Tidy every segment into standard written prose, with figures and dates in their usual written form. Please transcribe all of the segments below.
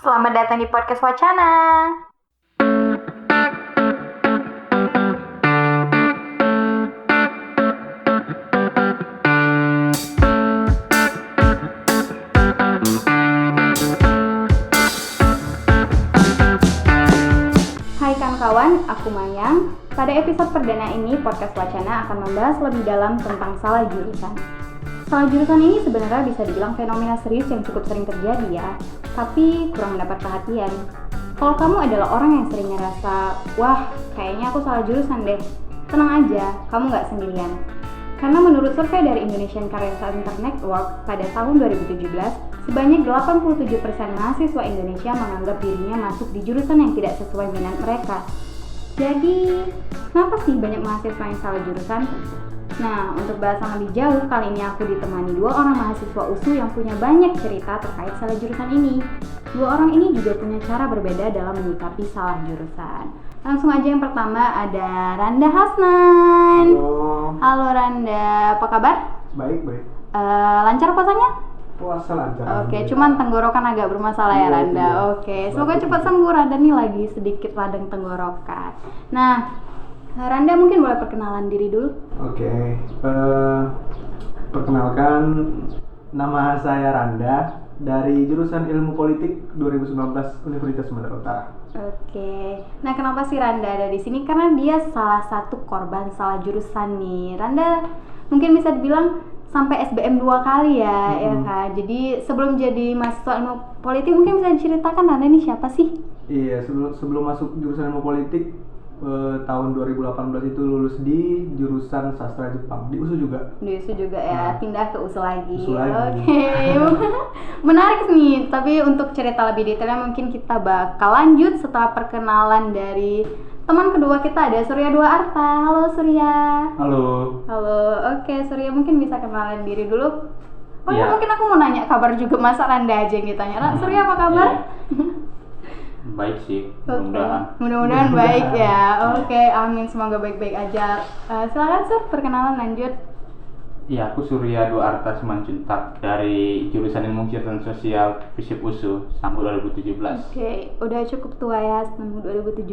Selamat datang di podcast Wacana. Hai kawan-kawan, aku Mayang. Pada episode perdana ini, podcast Wacana akan membahas lebih dalam tentang salah jurusan. Salah jurusan ini sebenarnya bisa dibilang fenomena serius yang cukup sering terjadi ya, tapi kurang mendapat perhatian. Kalau kamu adalah orang yang sering ngerasa, wah kayaknya aku salah jurusan deh, tenang aja, kamu gak sendirian. Karena menurut survei dari Indonesian Career Center Network pada tahun 2017, sebanyak 87% mahasiswa Indonesia menganggap dirinya masuk di jurusan yang tidak sesuai minat mereka. Jadi, kenapa sih banyak mahasiswa yang salah jurusan? Nah, untuk bahasan lebih jauh, kali ini aku ditemani dua orang mahasiswa USU yang punya banyak cerita terkait salah jurusan ini. Dua orang ini juga punya cara berbeda dalam menyikapi salah jurusan. Langsung aja yang pertama ada Randa Hasnan. Halo Randa, apa kabar? Baik. Lancar puasanya? Puasa lancar. Oke, cuman tenggorokan agak bermasalah ya Randa. Iya. Oke, semoga cepat sembuh. Randa nih lagi sedikit radang tenggorokan. Nah, Randa mungkin boleh perkenalan diri dulu. Oke. Perkenalkan, nama saya Randa dari jurusan Ilmu Politik 2019 Universitas Sumatera Utara. Oke. Nah, kenapa sih Randa ada di sini? Karena dia salah satu korban salah jurusan nih. Randa mungkin bisa dibilang sampai SBM 2 kali ya, ya kan. Jadi sebelum jadi mahasiswa ilmu politik mungkin bisa diceritakan Randa ini siapa sih? Iya, sebelum masuk jurusan Ilmu Politik tahun 2018 itu lulus di jurusan Sastra Jepang di USU juga. Di USU juga ya, pindah ke USU lagi. USU lagi. Oke. Menarik nih, tapi untuk cerita lebih detailnya mungkin kita bakal lanjut setelah perkenalan dari teman kedua kita, ada Surya Dua Arta. Halo Surya. Halo. Oke, Surya mungkin bisa kenalan diri dulu. Iya. Mungkin aku mau nanya kabar juga, masa Randa aja yang ditanya. Surya apa kabar? Baik sih, Oke. Mudah-mudahan baik ya. Oke, amin, semoga baik-baik aja. Silakan Sur, perkenalan lanjut. Iya, aku Surya Dua Arta Simanjuntak dari jurusan Ilmu Kesehatan Sosial FISIP USU tahun 2017. Oke, udah cukup tua ya, tahun 2017.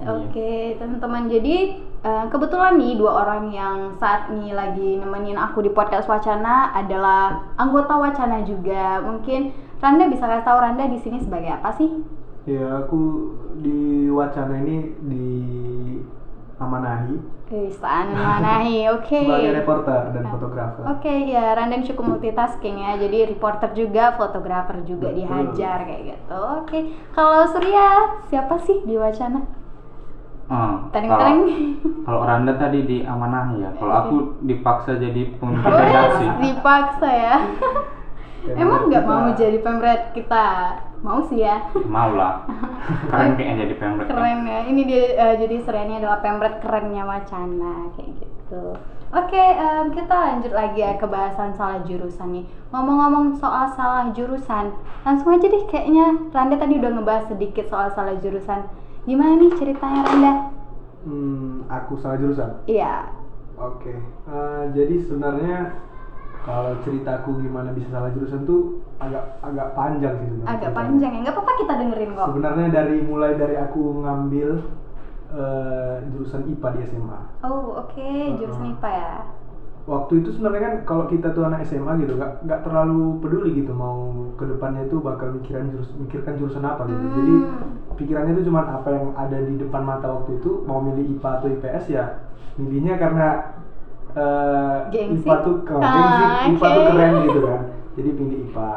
Iya. Oke, teman-teman. Jadi kebetulan nih dua orang yang saat ini lagi nemenin aku di podcast Wacana adalah anggota Wacana juga. Mungkin Randa bisa kasih tahu Randa di sini sebagai apa sih? Ya, aku di Wacana ini diamanahi Manahi, oke. sebagai reporter dan fotografer. Oke, ya Randa cukup multitasking ya. Jadi reporter juga, fotografer juga, Betul. dihajar kayak gitu. Oke. Kalau Surya, siapa sih di Wacana? Tereng-tereng. Kalau Randa tadi di amanah ya, kalau aku dipaksa jadi pemimpin Oh, redaksi. dipaksa ya. Emang nggak Kita- mau jadi pemret kita? Mau sih ya. Mau lah, keren kayaknya jadi pemret. Keren ya. Ini dia jadi Surya ini adalah pemret kerennya Wacana kayak gitu. Oke, kita lanjut lagi ya ke bahasan salah jurusan nih. Ngomong-ngomong soal salah jurusan, langsung aja deh kayaknya Randa tadi udah ngebahas sedikit soal salah jurusan. Gimana nih ceritanya Randa? Aku salah jurusan. Iya. Oke. Jadi sebenarnya kalau ceritaku gimana bisa salah jurusan tuh agak panjang sih sebenarnya. Agak ceritanya. panjang ya. Nggak apa-apa kita dengerin kok. Sebenarnya mulai dari aku ngambil jurusan IPA di SMA. Oh, oke. Jurusan IPA ya. Waktu itu sebenarnya kan kalau kita tuh anak SMA gitu nggak terlalu peduli gitu mau ke depannya itu bakal mikirkan jurusan apa gitu. Jadi pikirannya itu cuma apa yang ada di depan mata waktu itu, mau milih IPA atau IPS ya milihnya karena Gengsi. IPA tuh gengsi, IPA tuh Oke. keren gitu kan. Jadi pilih IPA.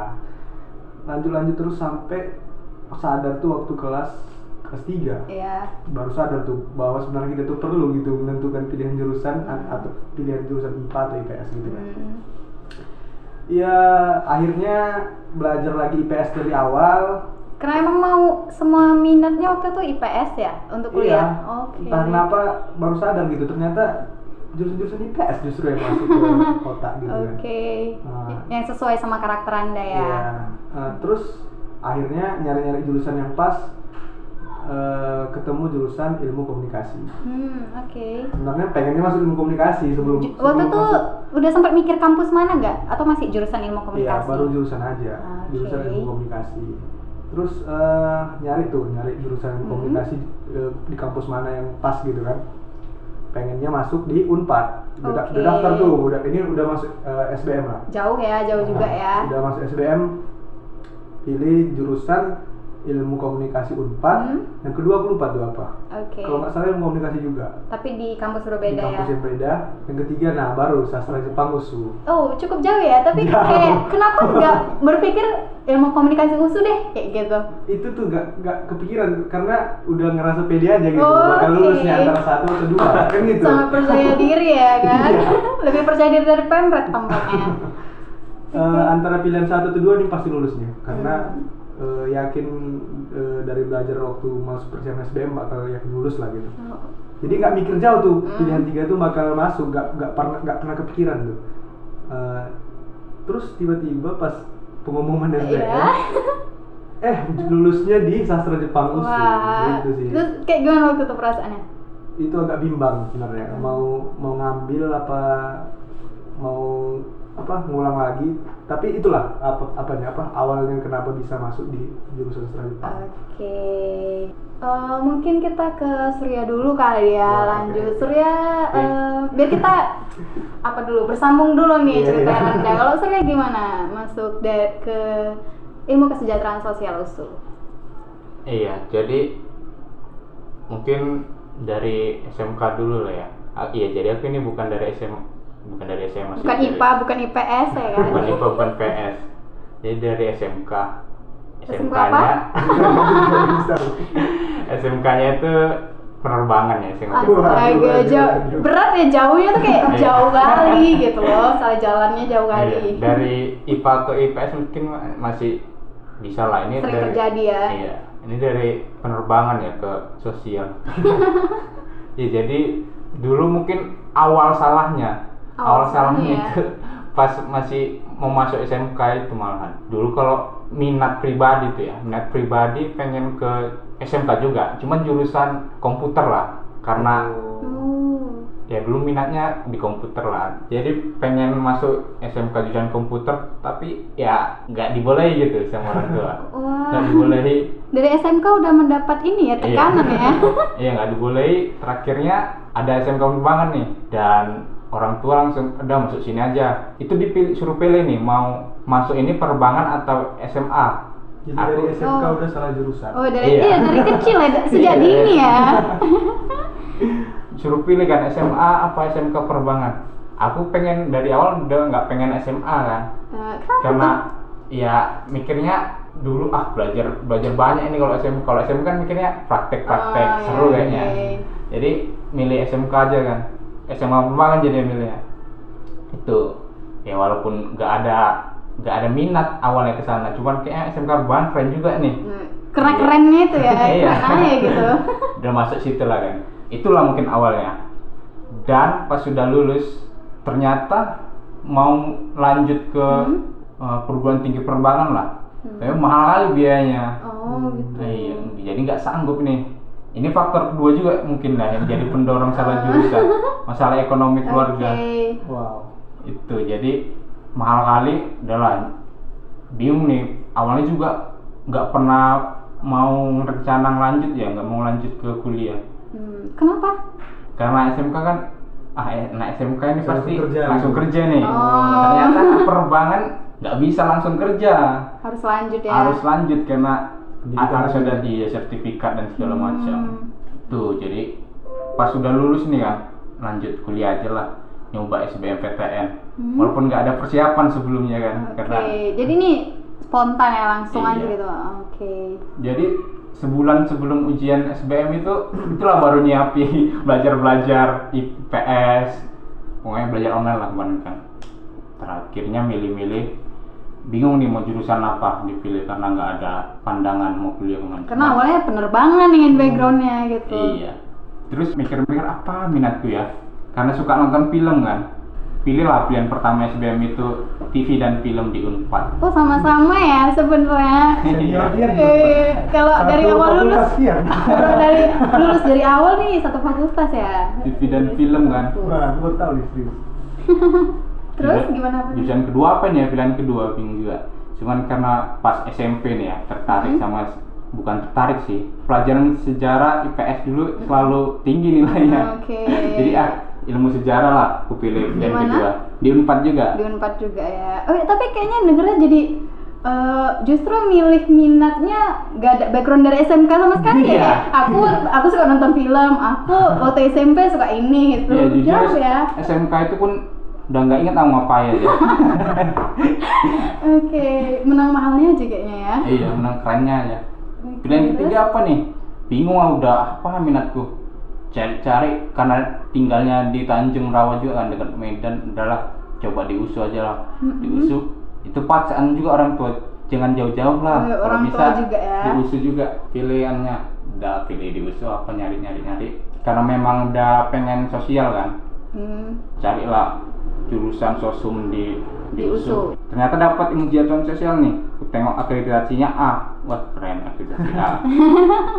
Lanjut terus sampai sadar tuh waktu kelas 3. Iya. Baru sadar tuh bahwa sebenarnya kita tuh perlu gitu menentukan pilihan jurusan atau pilihan jurusan IPA atau IPS gitu kan. Ya akhirnya belajar lagi IPS dari awal. Karena emang mau semua minatnya waktu itu IPS ya untuk kuliah. Iya. Oke. Entah kenapa baru sadar gitu ternyata jurusan IPS justru yang masuk ke kotak gitu kan. Oke. Nah. Yang sesuai sama karakter Anda ya. Iya. Terus akhirnya nyari-nyari jurusan yang pas. Ketemu jurusan ilmu komunikasi. Oke. Sebenarnya pengennya masuk ilmu komunikasi sebelum Waktu itu masuk. udah sempat mikir kampus mana nggak? Atau masih jurusan ilmu Iya, komunikasi? baru jurusan aja. Oke. Jurusan ilmu komunikasi. Terus nyari jurusan komunikasi di kampus mana yang pas gitu kan. Pengennya masuk di Unpad. Udah daftar tuh, ini udah masuk SBM lah. Jauh juga ya. Udah masuk SBM, pilih jurusan ilmu komunikasi Unpad. Yang kedua aku lupa tuh apa. Kalau nggak salah ilmu komunikasi juga. Tapi di kampus berbeda ya. Di kampus yang beda. Yang ketiga, nah baru sastra Jepang USU. Oh, cukup jauh ya. Tapi kayak kenapa nggak berpikir ilmu komunikasi USU deh kayak gitu? Itu tuh nggak kepikiran karena udah ngerasa pede aja gitu. Bakal lulusnya antara satu atau dua kan gitu. Sangat percaya diri ya kan. Lebih percaya diri dari pemret tampaknya. Antara pilihan satu atau dua nih pasti lulusnya karena yakin dari belajar waktu masuk persiapan SBM bakal yakin lulus lah gitu. Jadi nggak mikir jauh tuh pilihan 3 tuh bakal masuk, nggak pernah kepikiran tuh. Terus tiba-tiba pas pengumuman SBM, lulusnya di sastra Jepang USU. Gitu sih. Terus kayak gimana waktu itu perasaannya? Itu agak bimbang sebenarnya. Mau ngambil apa mau ngulang lagi, tapi itulah awalnya kenapa bisa masuk di jurusan sastra Jepang. Mungkin kita ke Surya dulu kali ya. Lanjut Surya, biar kita bersambung dulu nih ceritanya. Kalau Surya gimana masuk ke ilmu kesejahteraan sosial USU? Iya, jadi mungkin dari SMK dulu lah ya. Iya, jadi aku ini bukan dari SMA. Bukan IPA, bukan IPS ya kan? Bukan IPA, bukan PS. Jadi dari SMK. SMK-nya SMK-nya itu penerbangan ya, Astaga, jauh. Berat ya jauhnya tuh kayak jauh kali gitu loh. Salah jalannya jauh kali. Dari IPA ke IPS mungkin masih bisa lah. Ini sering terjadi ya. Iya, ini dari penerbangan ya ke sosial. Ya jadi dulu mungkin awal salahnya itu pas masih mau masuk SMK itu malahan. Dulu kalau minat pribadi pengen ke SMK juga, cuman jurusan komputer lah karena ya dulu minatnya di komputer lah. Jadi pengen masuk SMK jurusan komputer tapi ya nggak dibolehi gitu sama orang tua. Nggak dibolehi. Dari SMK udah mendapat ini ya tekanan ya. Iya nggak dibolehi. Terakhirnya ada SMK penerbangan nih dan orang tua langsung udah masuk sini aja. Itu suruh pilih nih mau masuk ini penerbangan atau SMA. Jadi dari SMK udah salah jurusan. Dari kecil ya sejak dini ya. Suruh pilih kan SMA apa SMK penerbangan. Aku pengen dari awal udah nggak pengen SMA kan. Karena ya mikirnya dulu belajar banyak ini kalau SMK kan mikirnya praktek seru kayaknya. Jadi milih SMK aja kan. SMA penerbangan jadi milihnya. Itu ya walaupun nggak ada minat awalnya ke sana, cuman kayaknya SMK penerbangan keren juga nih. Keren-kerennya itu ya, keren aja gitu. Udah masuk situ lah kan. Itulah mungkin awalnya. Dan pas sudah lulus ternyata mau lanjut ke perguruan tinggi penerbangan lah. Tapi mahal kali biayanya. Gitu. Iya, jadi nggak sanggup nih. Ini faktor kedua juga mungkin lah yang jadi pendorong salah jurusan, masalah ekonomi keluarga. Wow. Itu jadi mahal kali, udahlah bingung nih. Awalnya juga nggak pernah mau rencana lanjut ya, nggak mau lanjut ke kuliah. Kenapa? Karena SMK kan, SMK ini pasti langsung kerja nih. Oh. Ternyata penerbangan nggak bisa langsung kerja. Harus lanjut ya. Harus lanjut karena harus ada sertifikat dan segala macam. Tuh, jadi pas sudah lulus nih kan, lanjut kuliah aja lah, nyoba SBMPTN. Walaupun nggak ada persiapan sebelumnya kan, karena. Jadi ini spontan ya langsung aja gitu. Jadi sebulan sebelum ujian SBM itulah baru nyiapin belajar IPS, pokoknya belajar online lah kebanyakan. Terakhirnya milih-milih. Bingung nih mau jurusan apa dipilih karena nggak ada pandangan mau kuliah kemana. Karena awalnya penerbangan dengan backgroundnya gitu. Iya. Terus mikir-mikir apa minatku ya? Karena suka nonton film kan. Pilihlah pilihan pertama SBM itu TV dan film di Unpad. Oh sama-sama ya sebenarnya. Kalau dari awal lulus dari awal nih satu fakultas ya. TV dan film kan. Wah, gue tahu nih serius. Terus gimana? Jurusan kedua apa nih ya? Pilihan kedua bingung juga. Cuman karena pas SMP nih ya tertarik sama, bukan tertarik sih, pelajaran sejarah IPS dulu selalu tinggi nilainya. Oke. Jadi ilmu sejarah lah aku pilih pilihan Di mana? kedua. Di Unpad juga. Di Unpad juga ya. Oh ya, tapi kayaknya dengernya jadi justru milih minatnya gak ada background dari SMK sama sekali Iya. ya. Aku suka nonton film. Aku waktu SMP suka ini gitu. Iya, jujur Jauh ya. SMK itu pun udah nggak inget mau ngapain aja. Oke, menang mahalnya aja kayaknya ya. Iya, menang kerennya aja. Oke, Pilihan terus? ketiga apa nih? Bingung udah apa minatku. Cari-cari karena tinggalnya di Tanjung Rawa juga kan dekat Medan, udahlah coba di USU aja lah. Di USU itu paksaan juga orang tua, jangan jauh-jauh lah. Oh, Kalau orang tua bisa juga ya. di USU juga pilihannya. Udah pilih di USU apa nyari. Karena memang udah pengen sosial kan. Carilah jurusan sosum di USU. Ternyata dapat ilmu pengetahuan sosial nih. Aku tengok akreditasinya A. Wah, keren akreditasi A.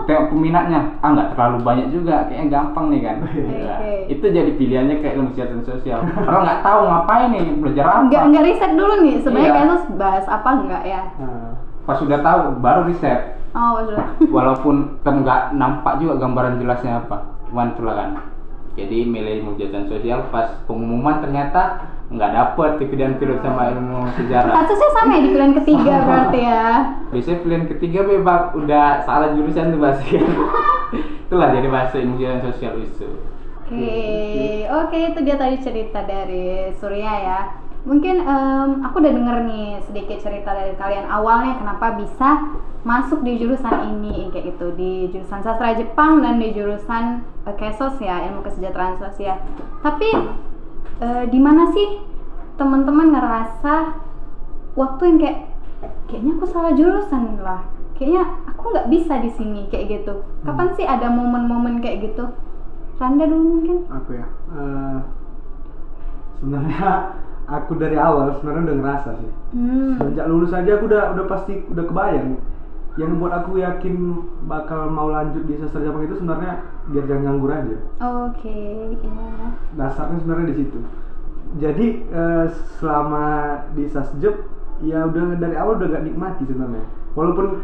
Tengok peminatnya, nggak terlalu banyak juga, kayaknya gampang nih kan. Nah, itu jadi pilihannya ke ilmu pengetahuan sosial. Kalau nggak tahu ngapain nih, belajar apa. Enggak riset dulu nih, sebenarnya Iya. kasus bahas apa enggak ya? Nah, Pas sudah tahu baru riset. Oh, sudah. Walaupun kan nggak nampak juga gambaran jelasnya apa. Cuman itulah kan. Jadi milih ilmu pengetahuan sosial, pas pengumuman ternyata nggak dapet pilihan sama ilmu sejarah. Kasusnya sama ya di pilihan ketiga berarti ya. Biasanya pilihan ketiga bebas udah salah jurusan tuh pasti. Itulah jadi bahasa ilmu pengetahuan sosial USU. Oke, itu dia tadi cerita dari Surya ya. Mungkin aku udah denger nih sedikit cerita dari kalian awalnya kenapa bisa masuk di jurusan ini kayak gitu, di jurusan sastra Jepang dan di jurusan KESOS ya, ilmu kesejahteraan sosial. Tapi di mana sih teman-teman ngerasa waktu yang kayaknya aku salah jurusan lah, kayaknya aku nggak bisa di sini kayak gitu. Kapan sih ada momen-momen kayak gitu? Randa dulu mungkin. aku ya. Sebenarnya aku dari awal sebenarnya udah ngerasa sih. Sejak lulus aja aku udah pasti udah kebayang. Yang buat aku yakin bakal mau lanjut di sastra Jepang itu sebenarnya biar jangan nganggur aja. Oke, iya. Dasarnya sebenarnya di situ. Jadi selama di Sasjep ya udah dari awal udah gak nikmati sebenarnya. Walaupun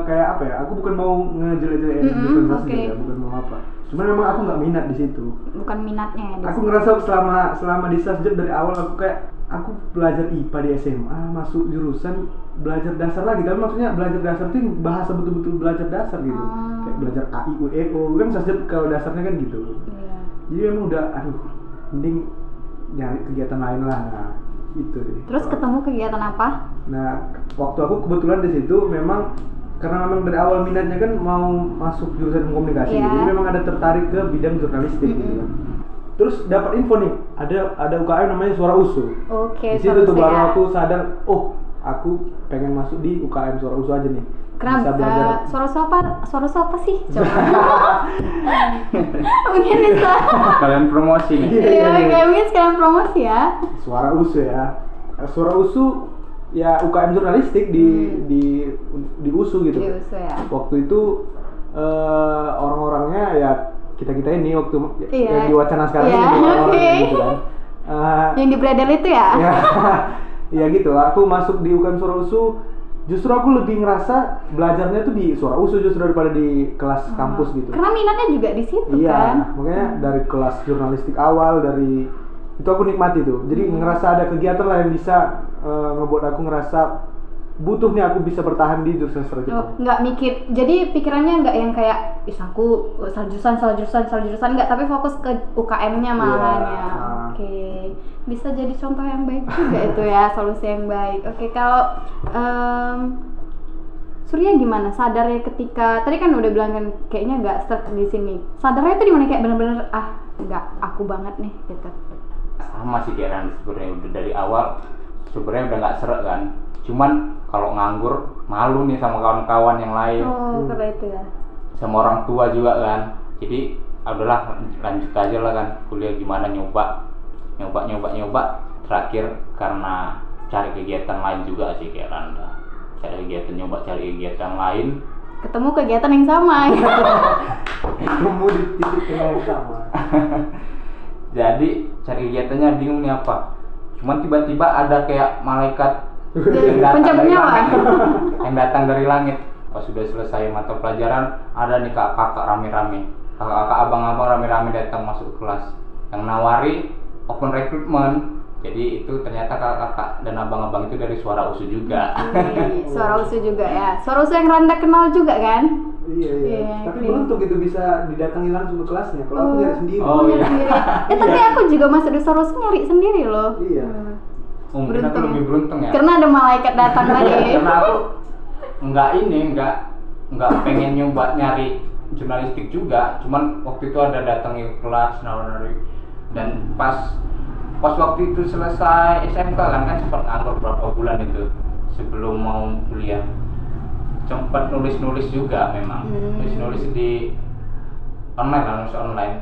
kayak apa ya? Aku bukan mau ngejelek-jelekin jurusan Sasjep ya, bukan mau apa. Cuman memang aku nggak minat di situ. Bukan minatnya ya. Aku ngerasa selama di Sasjep dari awal aku belajar IPA di SMA, masuk jurusan belajar dasar lagi. Tapi maksudnya belajar dasar itu bahasa betul-betul belajar dasar gitu. Kayak belajar A I U E O kan Sasjep kalau dasarnya kan gitu. Iya. Jadi memang udah mending nyari kegiatan lain lah. Nah, itu deh. Terus ketemu kegiatan apa? Nah, waktu aku kebetulan di situ memang karena memang dari awal minatnya kan mau masuk jurusan komunikasi, Iya. jadi memang ada tertarik ke bidang jurnalistik gitu kan. Terus dapat info nih, ada UKM namanya Suara USU. Oke, Di situ tuh Suara baru USU ya. aku sadar, oh aku pengen masuk di UKM Suara USU aja nih. Kenapa? Bisa belajar. Suara apa sih? Coba. Mungkin bisa. Kalian promosi nih. Iya, kayak mungkin sekalian promosi ya. Suara USU ya. Suara USU ya UKM jurnalistik di USU gitu. Di USU ya. Waktu itu orang-orangnya ya kita ini waktu Iya. yang di wacana sekarang Iya, ini orang-orang oke. gitu kan. Yang di Bredel itu ya? Ya, ya gitu. Aku masuk di UKM Suara USU, justru aku lebih ngerasa belajarnya tuh di Suara USU justru daripada di kelas kampus gitu. Karena minatnya juga di situ Iya, kan. makanya dari kelas jurnalistik awal dari itu aku nikmati tuh. Jadi ngerasa ada kegiatan lah yang bisa ngebuat aku ngerasa butuh nih aku bisa bertahan di jurusan sastra Jepang. Nggak mikir, jadi pikirannya nggak yang kayak aku salah jurusan nggak, tapi fokus ke UKM-nya malahan ya. Oke, bisa jadi contoh yang baik juga itu ya, solusi yang baik. Oke, kalau Surya gimana? Sadarnya ketika tadi kan udah bilang kan kayaknya nggak stuck di sini. Sadarnya itu di mana kayak bener-bener nggak aku banget nih gitu. Sama sih Karen, sebenarnya udah dari awal sebenarnya udah nggak seret kan. Cuman kalau nganggur malu nih sama kawan-kawan yang lain. Oh, karena itu ya. Sama orang tua juga kan. Jadi udahlah lanjut aja lah kan kuliah, gimana nyoba. Terakhir karena cari kegiatan lain juga sih kayak Randa. Cari kegiatan lain. Ketemu kegiatan yang sama. Ketemu di titik yang sama. Jadi cari kegiatannya bingung nih apa. Cuman tiba-tiba ada kayak malaikat Yang datang Pencabut dari nyawa. langit. Yang datang dari langit. Pas sudah selesai mata pelajaran, ada nih kakak rame-rame. Kakak abang-abang rame-rame datang masuk kelas. Yang nawari open recruitment. Jadi itu ternyata kakak dan abang-abang itu dari Suara USU juga. Suara USU juga ya. Suara USU yang Randa kenal juga kan? Iya. Tapi beruntung gitu bisa didatangi langsung ke kelasnya. Kalau aku nyari sendiri. Oh, Nyari iya. sendiri. Tapi aku juga masuk di Suara USU nyari sendiri loh. Iya. Mungkin aku lebih beruntung ya. Karena ada malaikat datang tadi. Karena aku nggak pengen nyoba nyari jurnalistik juga. Cuman waktu itu ada datang ke kelas nawari dan pas waktu itu selesai SMK kan sempat nganggur berapa bulan itu sebelum mau kuliah. Sempat nulis juga memang. Nulis di online lah, nulis online.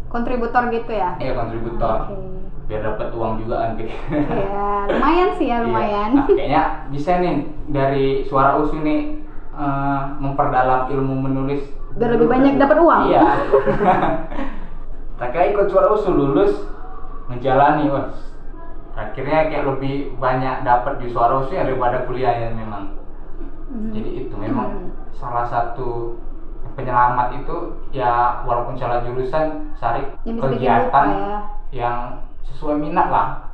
Kontributor gitu ya? Iya, kontributor. Oke. Biar dapat uang juga kan kayak. Iya, lumayan sih ya, lumayan. Iya. Nah, kayaknya bisa nih dari Suara USU nih memperdalam ilmu menulis. Biar lebih banyak dapat uang. Iya. Akhirnya ikut Suara USU, lulus, menjalani, akhirnya kayak lebih banyak dapat di Suara USU ya daripada kuliah ya memang. Jadi itu memang salah satu penyelamat itu ya, walaupun salah jurusan cari Yang bisa bikin kegiatan lupa ya. yang sesuai minat lah.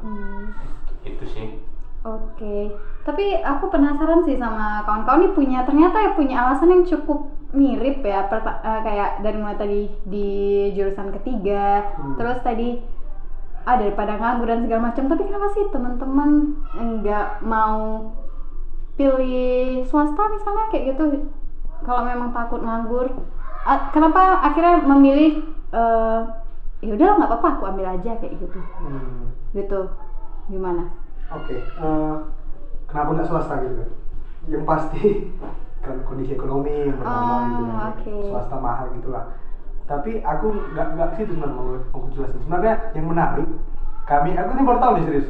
Itu sih. Oke. Tapi aku penasaran sih sama kawan-kawan nih ternyata punya alasan yang cukup mirip ya. Kayak dari mulai tadi di jurusan ketiga, terus tadi daripada nganggur dan segala macam. Tapi kenapa sih teman-teman nggak mau pilih swasta misalnya kayak gitu? Kalau memang takut nganggur, kenapa akhirnya memilih ya udah nggak apa-apa aku ambil aja kayak gitu? Gitu, gimana? Oke. Kenapa nggak swasta gitu kan? Yang pasti kan kondisi ekonomi yang pertama gitu kan. Okay. Swasta mahal gitulah. Tapi aku nggak situ sebenarnya mau aku jelasin. Sebenarnya yang menarik aku ini baru tahu nih serius.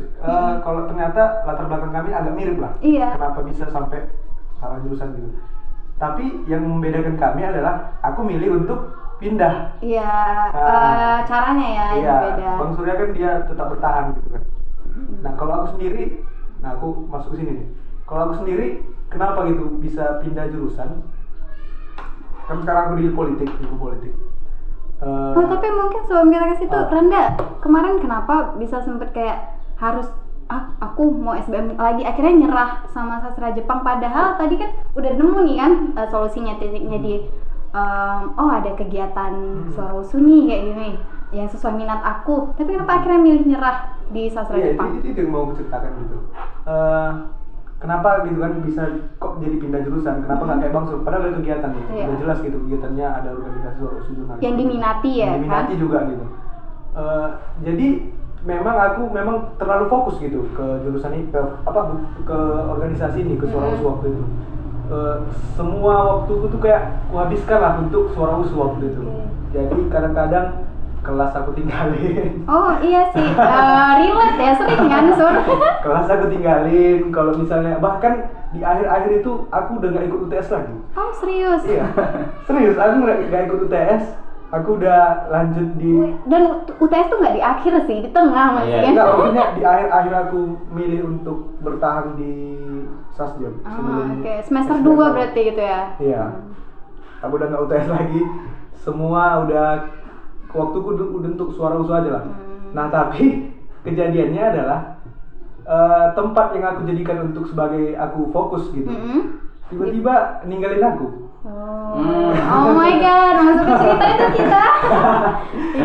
Kalau ternyata latar belakang kami agak mirip lah. Iya. Kenapa bisa sampai salah jurusan gitu? Tapi yang membedakan kami adalah aku milih untuk pindah. Iya, caranya ya yang Iya, beda. Bang Surya kan dia tetap bertahan gitu kan. Nah kalau aku sendiri, aku masuk ke sini nih. Kalau aku sendiri, kenapa gitu bisa pindah jurusan? Kan sekarang aku di politik. Tapi mungkin sebelum kita ke situ, Randa kemarin kenapa bisa sempet kayak harus aku mau SBM lagi, akhirnya nyerah sama sastra Jepang, padahal tadi kan udah nemu nih kan solusinya, titiknya di ada kegiatan Suara USU nih kayak gini yang sesuai minat aku, tapi kenapa akhirnya milih nyerah di sastra Jepang? Itu yang mau aku ceritakan gitu. Kenapa gitu kan bisa kok jadi pindah jurusan? Kenapa nggak kayak Bang Sur? Padahal ada kegiatan nih, udah jelas gitu kegiatannya, ada organisasi Suara USU jurnalis yang diminati ya, yang diminati kan? juga gitu. Jadi aku memang terlalu fokus gitu ke jurusan ini, ke organisasi ini, ke Suara USU waktu itu. Semua waktuku tuh kayak kuhabiskan lah untuk Suara USU waktu itu. Jadi kadang-kadang kelas aku tinggalin. Oh iya sih, relate ya, sering kan Sur? Kelas aku tinggalin, kalau misalnya bahkan di akhir-akhir itu aku udah nggak ikut UTS lagi. Oh serius? Iya, serius aku nggak ikut UTS. Aku udah lanjut di. Dan UTS tuh nggak di akhir sih, di tengah maksudnya. Enggak, maksudnya di akhir aku milih untuk bertahan di Sasjab. Oke. Semester 2 berarti gitu ya? Iya. Aku udah nggak UTS lagi. Semua udah waktuku udah untuk Suara USU aja lah. Nah tapi kejadiannya adalah tempat yang aku jadikan untuk sebagai aku fokus gitu, tiba-tiba ninggalin aku. Oh my god, masuk ke cerita itu kita.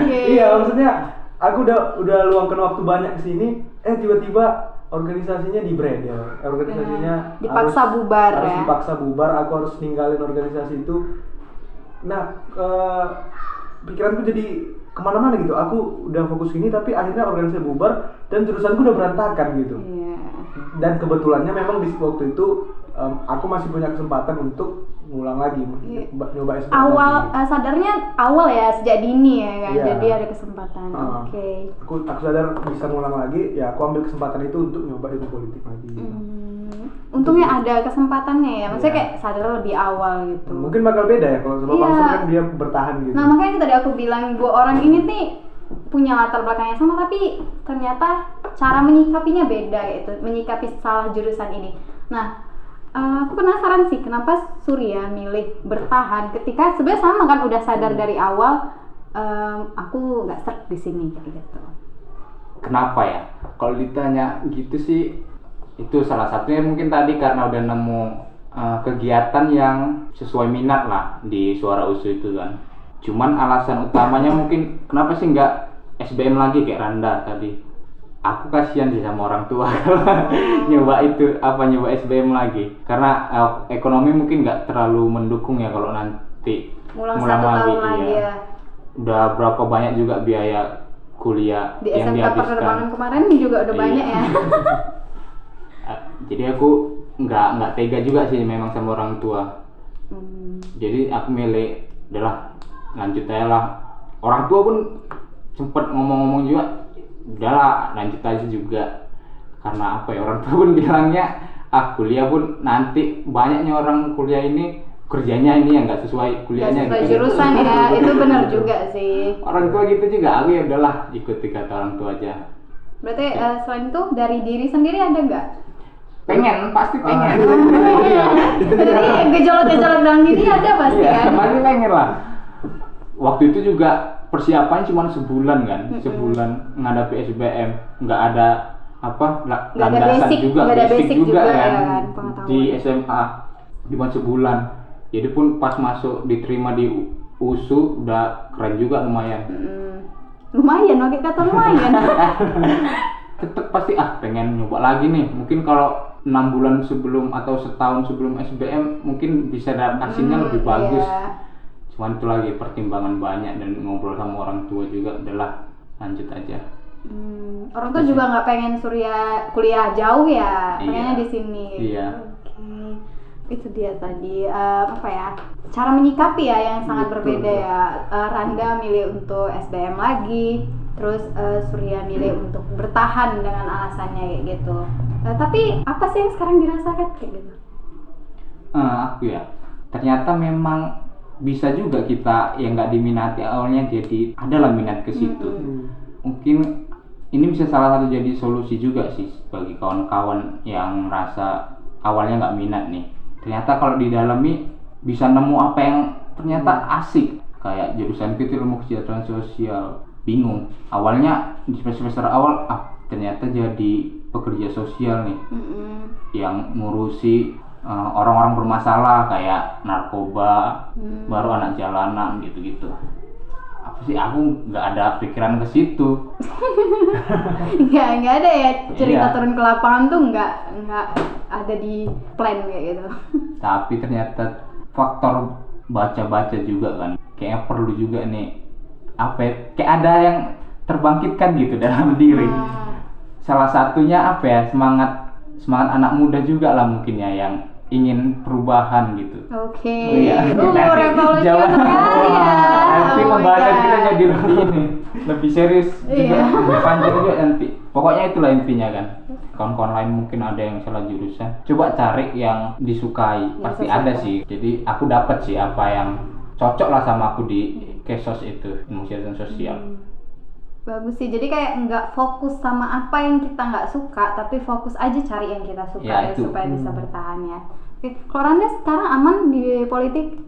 Iya, maksudnya aku udah luangkan waktu banyak ke sini, tiba-tiba organisasinya di-bredel. Organisasinya dipaksa bubar harus ya. Dipaksa bubar, aku harus ninggalin organisasi itu. Nah, pikiranku jadi kemana-mana gitu. Aku udah fokus gini, tapi akhirnya organisasi bubar dan jurusanku udah berantakan gitu. Dan kebetulannya memang di waktu itu aku masih punya kesempatan untuk ngulang lagi, nyoba SBM lagi. Sadarnya awal ya, sejak dini ya kan, Iya. jadi ada kesempatan. Oke. Aku sadar bisa ngulang lagi, ya aku ambil kesempatan itu untuk nyoba ilmu politik lagi. Untungnya ada kesempatannya ya, maksudnya kayak sadar lebih awal gitu. Mungkin bakal beda ya kalau sama Bang Sur kan dia bertahan gitu. Nah makanya tadi aku bilang 2 orang ini nih punya latar belakang yang sama, tapi ternyata cara menyikapinya beda gitu, menyikapi salah jurusan ini. Nah, aku penasaran sih kenapa Surya milih bertahan ketika sebenarnya sama kan udah sadar dari awal aku nggak serk di sini kayak gitu. Kenapa ya? Kalau ditanya gitu sih, itu salah satunya mungkin tadi karena udah nemu kegiatan yang sesuai minat lah di Suara USU itu kan. Cuman alasan utamanya mungkin kenapa sih nggak SBM lagi kayak Randa tadi. Aku kasihan sih sama orang tua nyoba SBM lagi karena ekonomi mungkin nggak terlalu mendukung ya kalau nanti Ngulang 1 tahun lagi ya. Udah berapa banyak juga biaya kuliah Di yang SMK dihabiskan. penerbangan kemarin juga udah banyak ya. Jadi aku nggak tega juga sih memang sama orang tua. Jadi aku milih udahlah lanjut aja lah. Orang tua pun sempet ngomong-ngomong juga, udahlah lanjut aja juga. Karena apa ya, orang tua pun bilangnya kuliah pun nanti banyaknya orang kuliah ini kerjanya ini yang nggak sesuai kuliahnya. Nggak sesuai gitu. jurusan ya, itu benar juga sih. Orang tua gitu juga, aku ya udahlah ikuti kata orang tua aja. Berarti selain itu dari diri sendiri ada nggak? Pasti pengen. Jadi gejolak-gejolak dalam diri ada pasti Iya, kan? pasti pengen lah. Waktu itu juga persiapan cuma sebulan kan, sebulan menghadapi SBM, nggak ada landasan juga, nggak ada basic juga kan, ya kan, pengetahuan. di SMA cuma sebulan. Jadi pun pas masuk diterima di USU udah keren juga lumayan. Lumayan, pakai kata lumayan. Tetep pasti pengen nyoba lagi nih. Mungkin kalau 6 bulan sebelum atau setahun sebelum SBM mungkin bisa hasilnya lebih bagus. Iya. Cuman itu lagi pertimbangan banyak dan ngobrol sama orang tua juga, udahlah lanjut aja. Orang tuh juga nggak pengen Surya kuliah jauh ya, pengennya Iya. di sini. Iya. Oke. Itu dia tadi cara menyikapi ya yang sangat berbeda ya. Randa milih untuk SBM lagi, terus Surya milih untuk bertahan dengan alasannya kayak gitu. Tapi apa sih yang sekarang dirasakan kayak gitu? Aku ya, ternyata memang bisa juga kita yang nggak diminati awalnya jadi adalah minat ke situ. Mungkin ini bisa salah satu jadi solusi juga sih bagi kawan-kawan yang merasa awalnya nggak minat nih. Ternyata kalau didalami bisa nemu apa yang ternyata asik, kayak jurusan kita ilmu kesejahteraan sosial. Bingung awalnya di semester awal ternyata jadi pekerja sosial nih, yang ngurusi orang-orang bermasalah kayak narkoba, baru anak jalanan gitu-gitu. Apa sih, aku nggak ada pikiran ke situ. nggak ada ya cerita Iya. turun ke lapangan tuh nggak ada di plan kayak gitu. Tapi ternyata faktor baca-baca juga kan kayaknya perlu juga nih, kayak ada yang terbangkitkan gitu dalam diri. Salah satunya semangat anak muda juga lah mungkin ya, yang ingin perubahan gitu. Oke. Iya. Revolusi Jawab. sekali ya. Nanti Oh my pembahasan God. kita jadi lebih serius juga, Iya. lebih panjang juga nanti. Pokoknya itulah intinya kan. Kawan-kawan lain mungkin ada yang salah jurusan, coba cari yang disukai, pasti sesuai. ada sih. Jadi aku dapat sih apa yang cocok lah sama aku di Kesos itu, ilmu kesehatan sosial. Bagus sih, jadi kayak nggak fokus sama apa yang kita nggak suka, tapi fokus aja cari yang kita suka Ya, ya, itu. supaya bisa bertahan ya. Oke, kalau Randa sekarang aman di politik?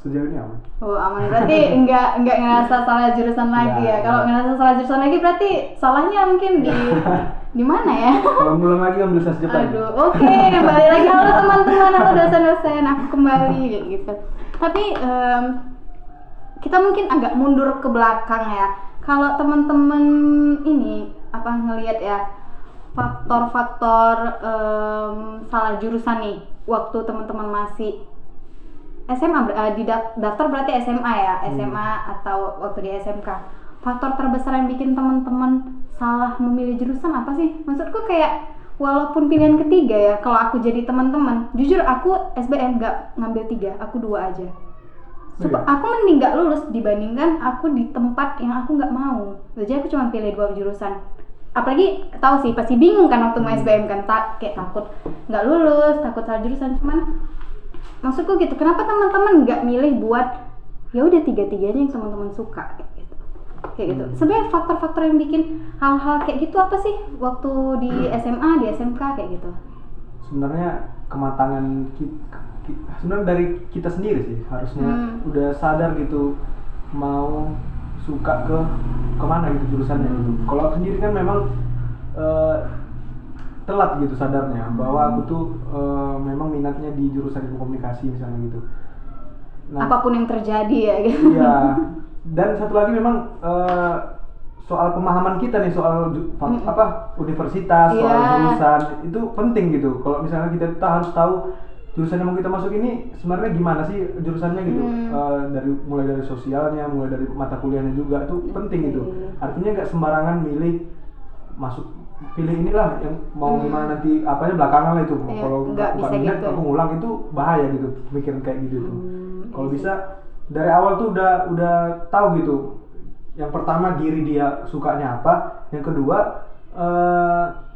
Sejauh ini aman. Oh aman, berarti nggak ngerasa salah jurusan lagi ya. Nggak. Kalau ngerasa salah jurusan lagi berarti salahnya mungkin di mana ya? Kalau ngulang lagi ambil sas Jepang. Aduh, oke, kembali lagi. Halo teman-teman, halo dosen-dosen, aku kembali kayak gitu. Tapi kita mungkin agak mundur ke belakang ya. Kalau teman-teman ini ngelihat ya faktor-faktor salah jurusan nih waktu teman-teman masih SMA, di daftar berarti SMA ya, SMA atau waktu di SMK. Faktor terbesar yang bikin teman-teman salah memilih jurusan apa sih? Maksudku kayak walaupun pilihan ketiga ya, kalau aku jadi teman-teman, jujur aku SBM nggak ngambil 3, aku 2 aja. Aku mending nggak lulus dibandingkan aku di tempat yang aku nggak mau. Jadi aku cuma pilih 2 jurusan. Apalagi tahu sih pasti bingung kan waktu mau SBM kan, kayak takut nggak lulus, takut salah jurusan. Cuman maksudku gitu, kenapa teman-teman nggak milih buat ya udah 3-3-nya yang teman-teman suka kayak gitu? kayak gitu. Sebenarnya faktor-faktor yang bikin hal-hal kayak gitu apa sih waktu di SMA, di SMK kayak gitu? Sebenarnya kematangan sebenarnya dari kita sendiri sih, harusnya udah sadar gitu mau suka kemana gitu jurusannya gitu. Kalau aku sendiri kan memang telat gitu sadarnya bahwa aku tuh memang minatnya di jurusan ilmu komunikasi misalnya gitu. Nah, apapun yang terjadi ya gitu. iya. Dan satu lagi memang soal pemahaman kita nih soal universitas, soal jurusan itu penting gitu. Kalau misalnya kita harus tahu jurusan yang mau kita masuk ini sebenarnya gimana sih jurusannya gitu. Mulai dari sosialnya, mulai dari mata kuliahnya juga itu penting gitu. Artinya nggak sembarangan pilih inilah yang mau gimana nanti apanya belakangan lah itu. Kalau nggak minat gitu. Aku ngulang itu bahaya gitu pikiran kayak gitu tuh. Kalau bisa dari awal tuh udah tahu gitu. Yang pertama diri dia sukanya apa, yang kedua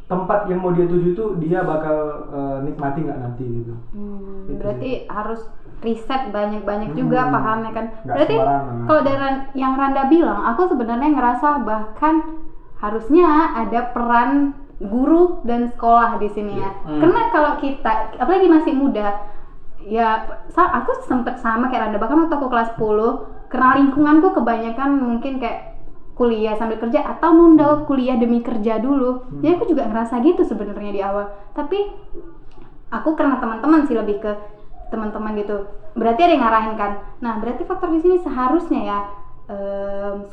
tempat yang mau dia tuju itu dia bakal nikmati nggak nanti gitu. Berarti harus riset banyak-banyak juga pahamnya kan. Gak berarti kalau dari yang Randa bilang, aku sebenarnya ngerasa bahkan harusnya ada peran guru dan sekolah di sini ya. Karena kalau kita apalagi masih muda, ya aku sempet sama kayak Randa, bahkan waktu aku kelas 10 karena lingkunganku kebanyakan mungkin kayak kuliah sambil kerja atau nunda kuliah demi kerja dulu. Jadi aku juga ngerasa gitu sebenarnya di awal. Tapi aku karena teman-teman sih, lebih ke teman-teman gitu. Berarti ada yang ngarahin kan. Nah, berarti faktor di sini seharusnya ya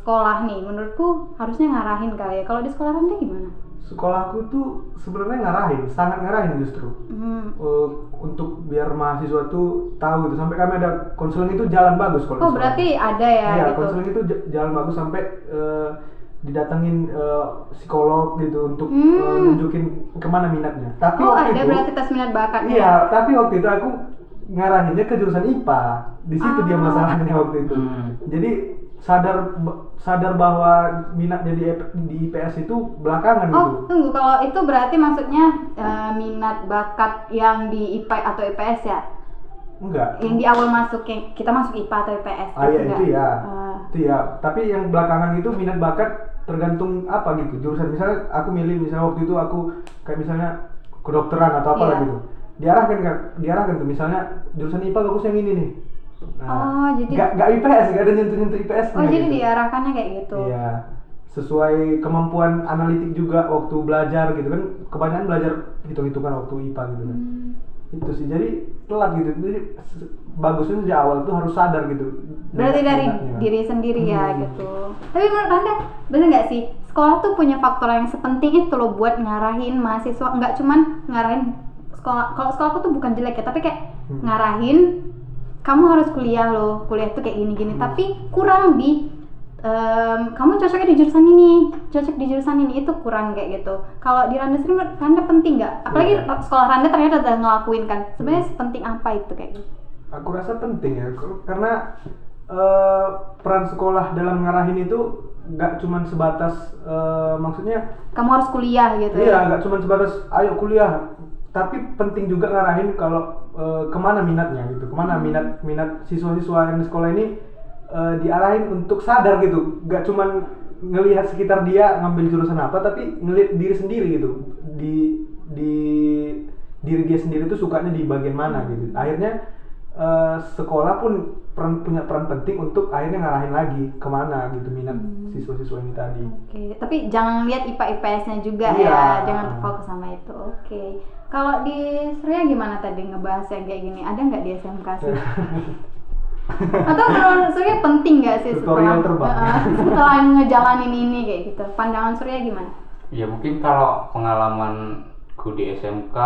sekolah nih menurutku harusnya ngarahin kali ya. Kalau di sekolah Anda gimana? Sekolahku tuh sebenarnya sangat ngarahin justru. Untuk biar mahasiswa tuh tahu gitu. Sampai kami ada konseling itu jalan bagus kalau. Oh, berarti ada ya? Iya, gitu. konseling itu jalan bagus sampai didatengin psikolog gitu untuk nunjukin kemana minatnya. Tapi ada berarti tes minat bakatnya. Iya, tapi waktu itu aku ngarahinnya ke jurusan IPA. Di situ dia masalahnya waktu itu. Jadi sadar bahwa minatnya di IPS itu belakangan gitu. Oh, tunggu, kalau itu berarti maksudnya minat bakat yang di IPA atau IPS ya? Enggak. Yang di awal masuk, yang kita masuk IPA atau IPS iya, itu ya. Itu ya. Tapi yang belakangan itu minat bakat tergantung apa gitu. Jurusan misalnya aku milih waktu itu aku kayak misalnya kedokteran atau apa gitu. Diarahkan tuh misalnya jurusan IPA bagus yang ini nih. Nah, jadi nggak IPS, nggak ada nyentuh IPS. Oh, jadi gitu. Diarahkannya kayak gitu. Iya, sesuai kemampuan analitik juga waktu belajar gitu kan. Kebanyakan belajar hitung-hitungan waktu IPA gitu kan. Itu sih, jadi telat gitu. Jadi bagusnya sejak awal tuh harus sadar gitu. Berarti dari diri sendiri ya gitu. Tapi menurut Anda bener nggak sih sekolah tuh punya faktor yang sepenting itu loh buat ngarahin mahasiswa, nggak cuman ngarahin sekolah. Kalau sekolahku tuh bukan jelek ya, tapi kayak ngarahin kamu harus kuliah loh, kuliah tuh kayak gini-gini. Tapi kurang di kamu cocoknya di jurusan ini, cocok di jurusan ini, itu kurang kayak gitu. Kalau di Randa sendiri, Randa penting nggak? Apalagi sekolah Randa ternyata udah ngelakuin kan. Sebenarnya sepenting apa itu kayak gitu? Aku rasa penting ya, karena peran sekolah dalam ngarahin itu nggak cuma sebatas maksudnya kamu harus kuliah gitu. Iya, nggak cuma sebatas ayo kuliah, tapi penting juga ngarahin kalau kemana minatnya gitu, kemana minat siswa-siswa yang di sekolah ini diarahin untuk sadar gitu, nggak cuma ngelihat sekitar dia ngambil jurusan apa, tapi ngelihat diri sendiri gitu, di diri dia sendiri tuh sukanya di bagian mana gitu. Akhirnya sekolah pun punya peran penting untuk akhirnya ngarahin lagi kemana gitu minat siswa-siswa ini tadi. Oke, tapi jangan lihat IPA IPS-nya juga ya, jangan fokus sama itu. Oke. Kalau di Surya gimana tadi ngebahas yang kayak gini? Ada nggak di SMK sih? Atau menurut Surya penting nggak sih setelah ngejalanin ini kayak gitu? Pandangan Surya gimana? Ya mungkin kalau pengalamanku di SMK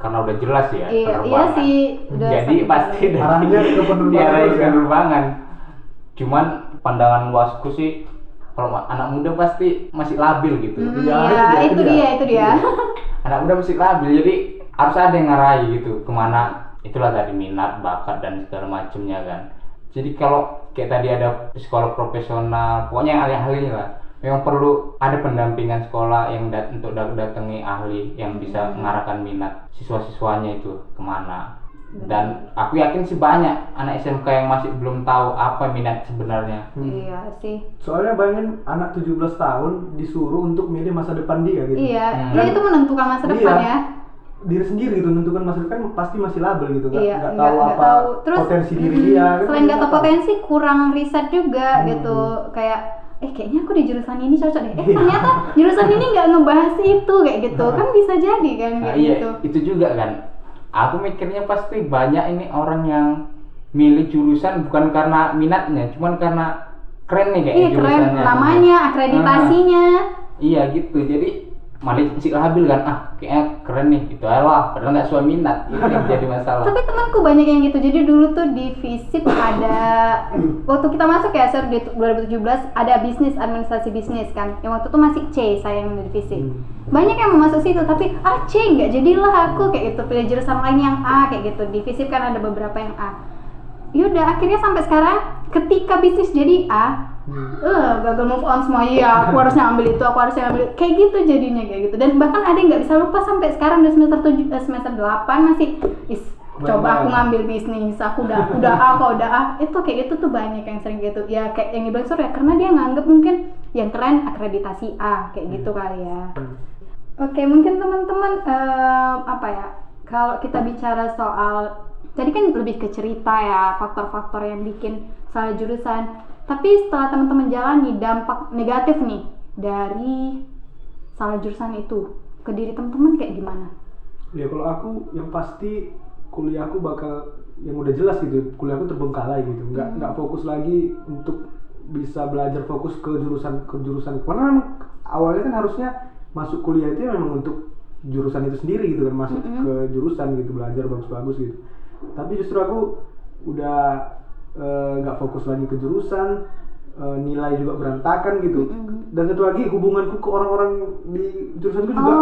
karena udah jelas ya penerbangan. Iya sih. Jadi pasti arahnya ke penerbangan. Cuman pandangan luasku sih kalau anak muda pasti masih labil gitu. Itu dia. Anak muda masih labil, jadi harus ada yang ngarahi gitu kemana. Itulah tadi minat, bakat dan segala macemnya kan. Jadi kalau kayak tadi ada psikolog profesional, pokoknya yang ahli-ahlinya lah. Memang perlu ada pendampingan sekolah yang untuk datangi ahli yang bisa mengarahkan minat siswa-siswanya itu kemana. Dan aku yakin sih banyak anak SMK yang masih belum tahu apa minat sebenarnya. Iya sih. Soalnya bayangin anak 17 tahun disuruh untuk milih masa depan dia gitu. Iya, dia itu menentukan masa depan ya. Diri sendiri gitu menentukan masa depan pasti masih label gitu, nggak tahu nggak apa tahu. Terus, potensi diri dia. Selain nggak tahu potensi, kurang riset juga gitu. Kayak kayaknya aku di jurusan ini cocok deh. Ternyata jurusan ini nggak ngebahas itu kayak gitu. Kan bisa jadi kan kayak Iya, gitu. itu juga kan. Aku mikirnya pasti banyak ini orang yang milih jurusan bukan karena minatnya, cuman karena keren nih kayaknya keren jurusannya. namanya, akreditasinya. Iya gitu, jadi malah si labil kan, kayaknya keren nih, gitu aja lah, padahal nggak sesuai minat, itu yang jadi masalah. Tapi temanku banyak yang gitu. Jadi dulu tuh di FISIP ada waktu kita masuk ya, di 2017 ada bisnis, administrasi bisnis kan. Yang waktu itu masih C, saya yang di FISIP. Banyak yang mau masuk situ, tapi C nggak jadilah aku kayak gitu, pilih jurusan lain yang A kayak gitu. Di FISIP kan ada beberapa yang A. Yaudah, akhirnya sampai sekarang ketika bisnis jadi A, gagal move on semua. Iya, aku harusnya ambil itu, aku harusnya ambil kayak gitu jadinya kayak gitu. Dan bahkan ada yang nggak bisa lupa sampai sekarang di semester 8 masih coba aku ngambil bisnis, aku udah A, kok udah A. Itu kayak gitu tuh banyak yang sering gitu. Ya kayak yang dibilang ya karena dia nganggep mungkin yang keren akreditasi A kayak gitu kali ya. Oke, mungkin teman-teman apa ya? Kalau kita bicara soal tadi kan lebih ke cerita ya, faktor-faktor yang bikin salah jurusan. Tapi setelah teman-teman jalani dampak negatif nih dari salah jurusan itu ke diri teman-teman kayak gimana? Ya kalau aku yang pasti kuliahku bakal yang udah jelas gitu, kuliahku terbengkalai gitu, nggak fokus lagi untuk bisa belajar fokus ke jurusan karena memang awalnya kan harusnya masuk kuliah itu memang untuk jurusan itu sendiri gitu kan, masuk ke jurusan gitu, belajar bagus-bagus gitu. Tapi justru aku udah nggak fokus lagi ke jurusan, nilai juga berantakan gitu. Dan satu lagi hubunganku ke orang-orang di jurusanku juga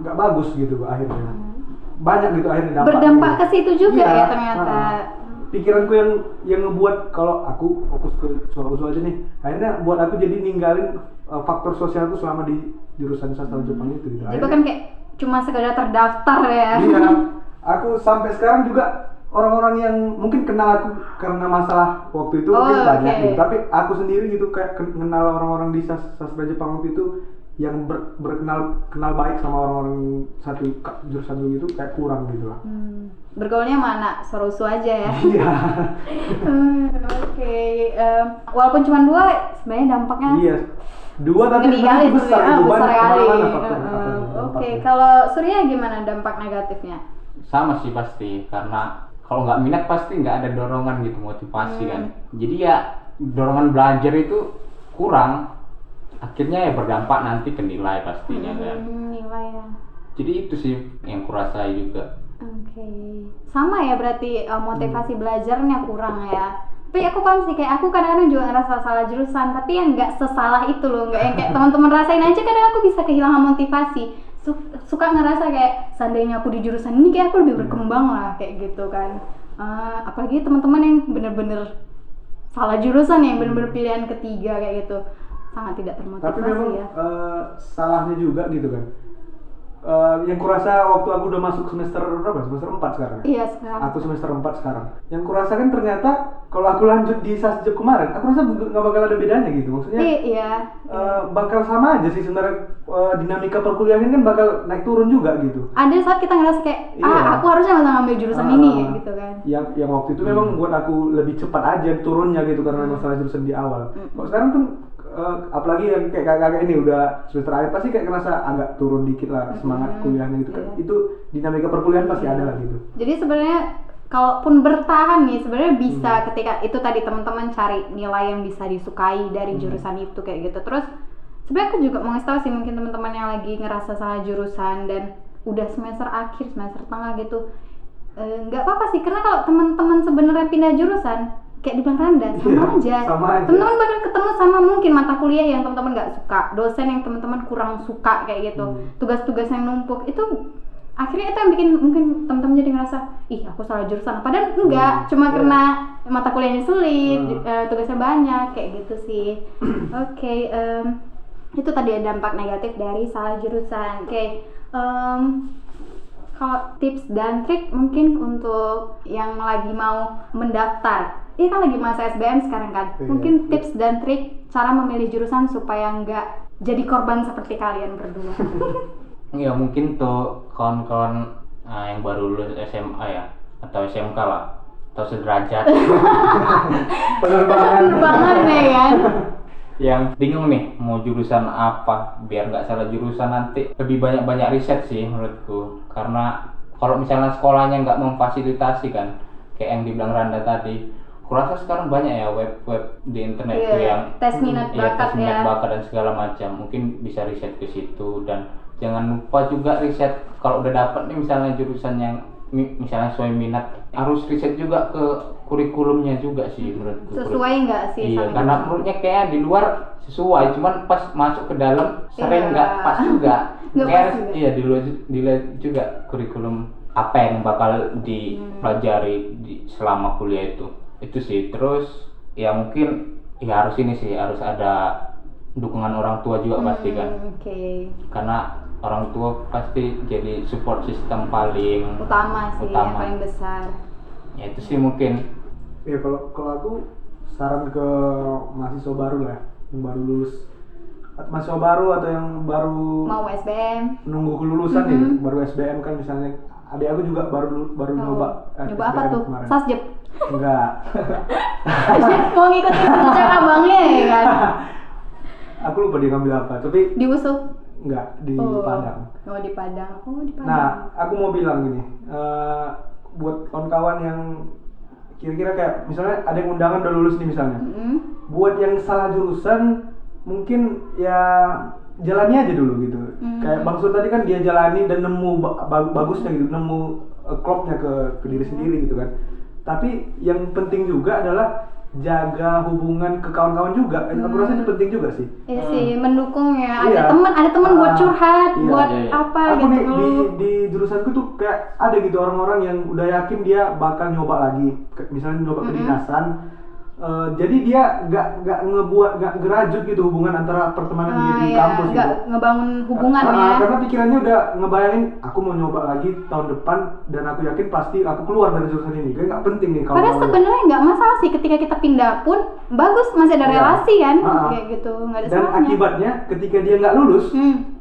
nggak bagus gitu akhirnya. Banyak gitu akhirnya berdampak gitu. Ke situ juga ya ternyata. Pikiranku yang ngebuat kalau aku fokus ke soal aja nih, akhirnya buat aku jadi ninggalin faktor sosialku selama di jurusan sastra Jepang itu gitu. Jadi bahkan kayak cuma sekedar terdaftar ya. Iya, aku sampai sekarang juga orang-orang yang mungkin kenal aku karena masalah waktu itu mungkin banyak gitu, tapi aku sendiri gitu kayak kenal orang-orang di sastra Jepang waktu itu yang kenal baik sama orang-orang satu jurusan gitu kayak kurang gitu lah. Bergaulnya mana? Sorosu aja ya. Iya. Oke. Walaupun cuma 2, sebenarnya dampaknya. Iya. 2 tapi besar itu besar banyak kali. faktor-faktor. Oke, kalau Surya gimana dampak negatifnya? Sama sih pasti, karena kalau nggak minat pasti nggak ada dorongan gitu, motivasi kan. Jadi ya dorongan belajar itu kurang, akhirnya ya berdampak nanti ke nilai pastinya kan. Nilai ya. Jadi itu sih yang kurasai juga. Oke. Sama ya berarti motivasi belajarnya kurang ya. Tapi aku paham sih, kayak aku kadang-kadang juga ngerasa salah jurusan, tapi yang nggak sesalah itu loh, nggak yang kayak teman-teman rasain aja. Kadang aku bisa kehilangan motivasi, suka ngerasa kayak seandainya aku di jurusan ini kayak aku lebih berkembang lah kayak gitu kan. Apalagi teman-teman yang bener-bener salah jurusan, yang bener-bener pilihan ketiga kayak gitu, sangat tidak termotivasi. Tapi memang ya. salahnya juga gitu kan. Yang kurasa waktu aku udah masuk semester berapa? Semester 4 sekarang. Iya sekarang. Aku semester 4 sekarang. Yang kurasa kan ternyata kalau aku lanjut di Sasjep kemarin, aku rasa nggak bakal ada bedanya gitu. Maksudnya Iya. bakal sama aja sih sebenarnya, dinamika perkuliahan kan bakal naik turun juga gitu. Ada saat kita ngerasa kayak aku harusnya nggak ngambil jurusan ini gitu kan. Yang waktu itu memang buat aku lebih cepat aja turunnya gitu karena masalah jurusan di awal. Kalau sekarang kan apalagi yang kayak kakak ini udah semester akhir pasti kayak ngerasa agak turun dikit lah semangat kuliahnya gitu kan. Itu dinamika perkuliahan pasti ada lah gitu. Jadi sebenarnya kalaupun bertahan nih sebenarnya bisa ketika itu tadi teman-teman cari nilai yang bisa disukai dari jurusan itu kayak gitu. Terus sebenarnya aku juga mau ngasih tahu sih, mungkin teman-teman yang lagi ngerasa salah jurusan dan udah semester akhir, semester tengah gitu, nggak apa-apa sih, karena kalau teman-teman sebenarnya pindah jurusan kayak dibilang Randa, sama aja. Teman-teman bakal ketemu sama mungkin mata kuliah yang teman-teman nggak suka, dosen yang teman-teman kurang suka kayak gitu, tugas-tugas yang numpuk itu. Akhirnya itu yang bikin mungkin teman-teman jadi ngerasa, ih aku salah jurusan. Padahal enggak, cuma karena mata kuliahnya sulit, tugasnya banyak kayak gitu sih. Oke, itu tadi dampak negatif dari salah jurusan. Oke, Kalau tips dan trik mungkin untuk yang lagi mau mendaftar, ini kan lagi masa SBM sekarang kan, mungkin tips dan trik cara memilih jurusan supaya nggak jadi korban seperti kalian berdua. Ya mungkin tuh kawan-kawan yang baru lulus SMA ya atau SMK lah atau sederajat Penerbangan ya kan. yang bingung nih mau jurusan apa biar nggak salah jurusan nanti, lebih banyak riset sih menurutku, karena kalau misalnya sekolahnya nggak memfasilitasi kan kayak yang dibilang Randa tadi, kurasa sekarang banyak ya web di internet tuh yang tes minat bakat tes minat ya. bakat dan segala macam, mungkin bisa riset ke situ. Dan jangan lupa juga riset kalau udah dapet nih misalnya jurusan yang misalnya sesuai minat, harus riset juga ke kurikulumnya juga sih menurutku. Sesuai nggak sih? Iya, sama karena jurusan? menurutnya kayak di luar sesuai, cuman pas masuk ke dalam sering nggak pas juga. Nggak Kayak, pas juga. iya dilihat juga kurikulum apa yang bakal dipelajari selama kuliah itu sih. Terus ya mungkin ya harus ini sih, harus ada dukungan orang tua juga pasti kan. Oke. Karena orang tua pasti jadi support system paling Utama sih, yang utama. paling besar. Ya itu sih mungkin. Ya kalau aku saran ke mahasiswa baru lah, yang baru lulus, mahasiswa baru atau yang baru Mau SBM? nunggu kelulusan nih, baru SBM kan misalnya. Adik aku juga baru nyoba Nyoba apa SBM tuh? kemarin. Sasjep? Enggak. Mau ngikutin jejak abangnya ya kan? Aku lupa dia ngambil apa, tapi Di USU? enggak di Padang. Oh di Padang. Oh di Padang. Nah, aku mau bilang gini, buat kawan-kawan yang kira-kira kayak misalnya ada yang undangan udah lulus nih misalnya, buat yang salah jurusan mungkin ya jalani aja dulu gitu. Kayak Bang Sur tadi kan dia jalani dan nemu bagusnya gitu, nemu klopnya ke diri sendiri gitu kan. Tapi yang penting juga adalah jaga hubungan ke kawan-kawan juga. Aku rasa itu penting juga sih. Iya sih, mendukung ya. Iya. Ada teman buat curhat, Iya. buat Iya. apa Aku gitu. di jurusanku tuh kayak ada gitu orang-orang yang udah yakin dia bakal nyoba lagi, misalnya nyoba kedinasan. Jadi dia nggak gerajut gitu hubungan antara pertemanan dia di kampus nggak gitu. ngebangun hubungan ya. Karena pikirannya udah ngebayangin aku mau nyoba lagi tahun depan dan aku yakin pasti aku keluar dari jurusan ini. Kayak nggak penting nih kalau Padahal sebenarnya nggak masalah sih ketika kita pindah pun bagus, masih ada Iya. relasi kan, Ah. kayak gitu nggak ada dan salahnya. akibatnya ketika dia nggak lulus,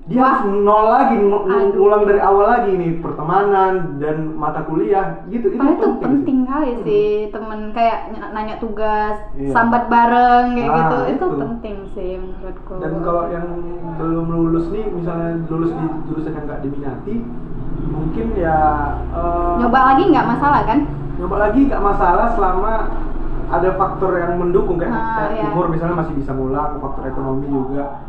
dia Wah. harus nol lagi, Aduh. ngulang dari awal lagi nih pertemanan dan mata kuliah gitu. Padahal itu penting sih. kali sih temen kayak nanya tugas, Iya. sambat bareng kayak Ah, gitu, itu itu. penting sih menurutku. Dan kalau yang belum lulus nih, misalnya lulus di jurusan yang nggak diminati, mungkin ya nyoba lagi nggak masalah kan? nyoba lagi nggak masalah selama ada faktor yang mendukung kayak Iya. umur misalnya masih bisa ngulang, faktor ekonomi juga.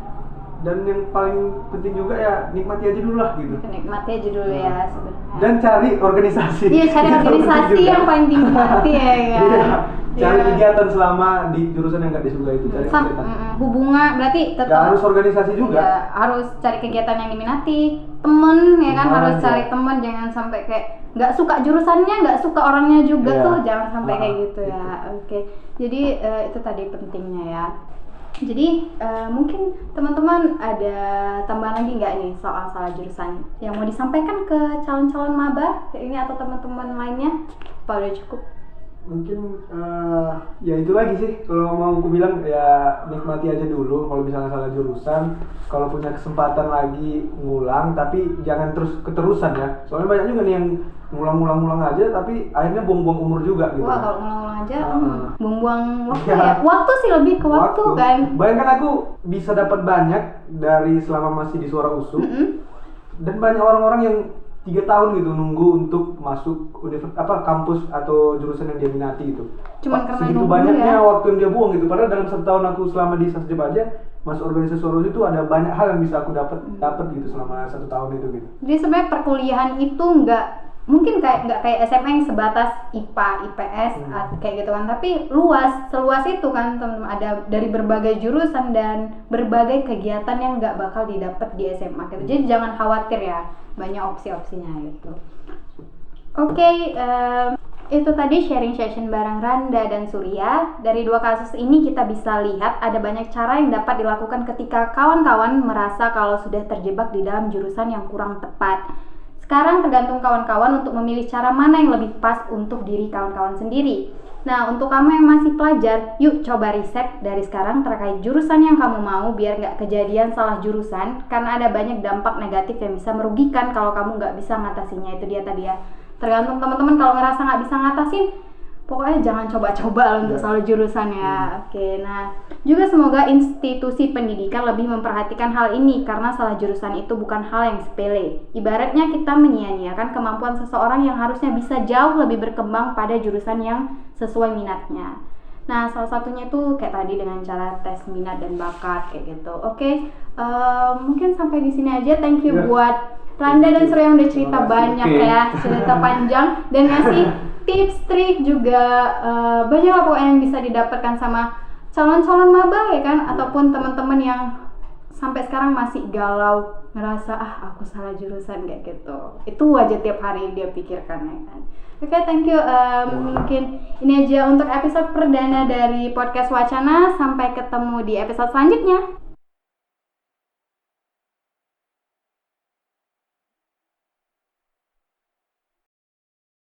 Dan yang paling penting juga ya nikmati aja dulu lah gitu. Nikmati aja dulu ya sebenarnya. Dan cari organisasi. Iya, cari Itu organisasi penting juga. yang paling diminati ya kan. Iya. Cari Iya. kegiatan selama di jurusan yang nggak disukai itu, cari kegiatan. Hubungan berarti Nggak tetap harus organisasi juga. ya, harus cari kegiatan yang diminati, temen ya kan, Teman, harus ya. cari temen, jangan sampai kayak nggak suka jurusannya, nggak suka orangnya juga Iya. tuh, jangan sampai kayak gitu Gitu. ya. Oke, jadi itu tadi pentingnya ya. Jadi mungkin teman-teman ada tambahan lagi nggak nih soal salah jurusan yang mau disampaikan ke calon-calon maba ini atau teman-teman lainnya? Apa udah cukup? Mungkin ya itu lagi sih, kalau mau aku bilang ya nikmati aja dulu. Kalau misalnya salah jurusan, kalau punya kesempatan lagi ngulang, tapi jangan keterusan ya. Soalnya banyak juga nih yang ngulang aja tapi akhirnya buang-buang umur juga gitu. Wah, kalau ngulang-ngulang aja buang-buang waktu Iya. ya. Waktu sih lebih ke waktu kan. Bayangkan aku bisa dapat banyak dari selama masih di Suara USU. Dan banyak orang-orang yang 3 tahun gitu nunggu untuk masuk kampus atau jurusan yang dia minati itu. Cuman karena segitu nunggu banyaknya ya. waktu yang dia buang gitu. Padahal dalam 1 tahun aku selama di Sasjep aja masuk organisasi Suara USU itu ada banyak hal yang bisa aku dapat gitu selama 1 tahun itu gitu. Jadi sebenarnya perkuliahan itu nggak kayak SMA yang sebatas IPA, IPS kayak gitu kan, tapi seluas itu kan teman-teman, ada dari berbagai jurusan dan berbagai kegiatan yang nggak bakal didapat di SMA gitu. Jadi jangan khawatir ya, banyak opsi-opsinya gitu. Oke, itu tadi sharing session bareng Randa dan Surya. Dari 2 kasus ini kita bisa lihat ada banyak cara yang dapat dilakukan ketika kawan-kawan merasa kalau sudah terjebak di dalam jurusan yang kurang tepat. Sekarang tergantung kawan-kawan untuk memilih cara mana yang lebih pas untuk diri kawan-kawan sendiri. Nah, untuk kamu yang masih pelajar, yuk coba riset dari sekarang terkait jurusan yang kamu mau biar nggak kejadian salah jurusan, karena ada banyak dampak negatif yang bisa merugikan kalau kamu nggak bisa ngatasinya. Itu dia tadi ya. Tergantung teman-teman, kalau ngerasa nggak bisa ngatasin, pokoknya jangan coba-coba untuk salah jurusan ya. Oke, nah juga semoga institusi pendidikan lebih memperhatikan hal ini karena salah jurusan itu bukan hal yang sepele. Ibaratnya kita menyia-nyiakan kemampuan seseorang yang harusnya bisa jauh lebih berkembang pada jurusan yang sesuai minatnya. Nah, salah satunya itu kayak tadi dengan cara tes minat dan bakat kayak gitu. Oke, mungkin sampai di sini aja. Thank you buat Randa dan Surya yang udah cerita banyak ya, cerita panjang dan ngasih tips, trik juga banyak lah pokoknya yang bisa didapatkan sama calon-calon maba ya kan, ataupun teman-teman yang sampai sekarang masih galau ngerasa aku salah jurusan kayak gitu. Itu aja tiap hari dia pikirkan ya kan. Oke, thank you. Mungkin ini aja untuk episode perdana dari podcast Wacana. Sampai ketemu di episode selanjutnya.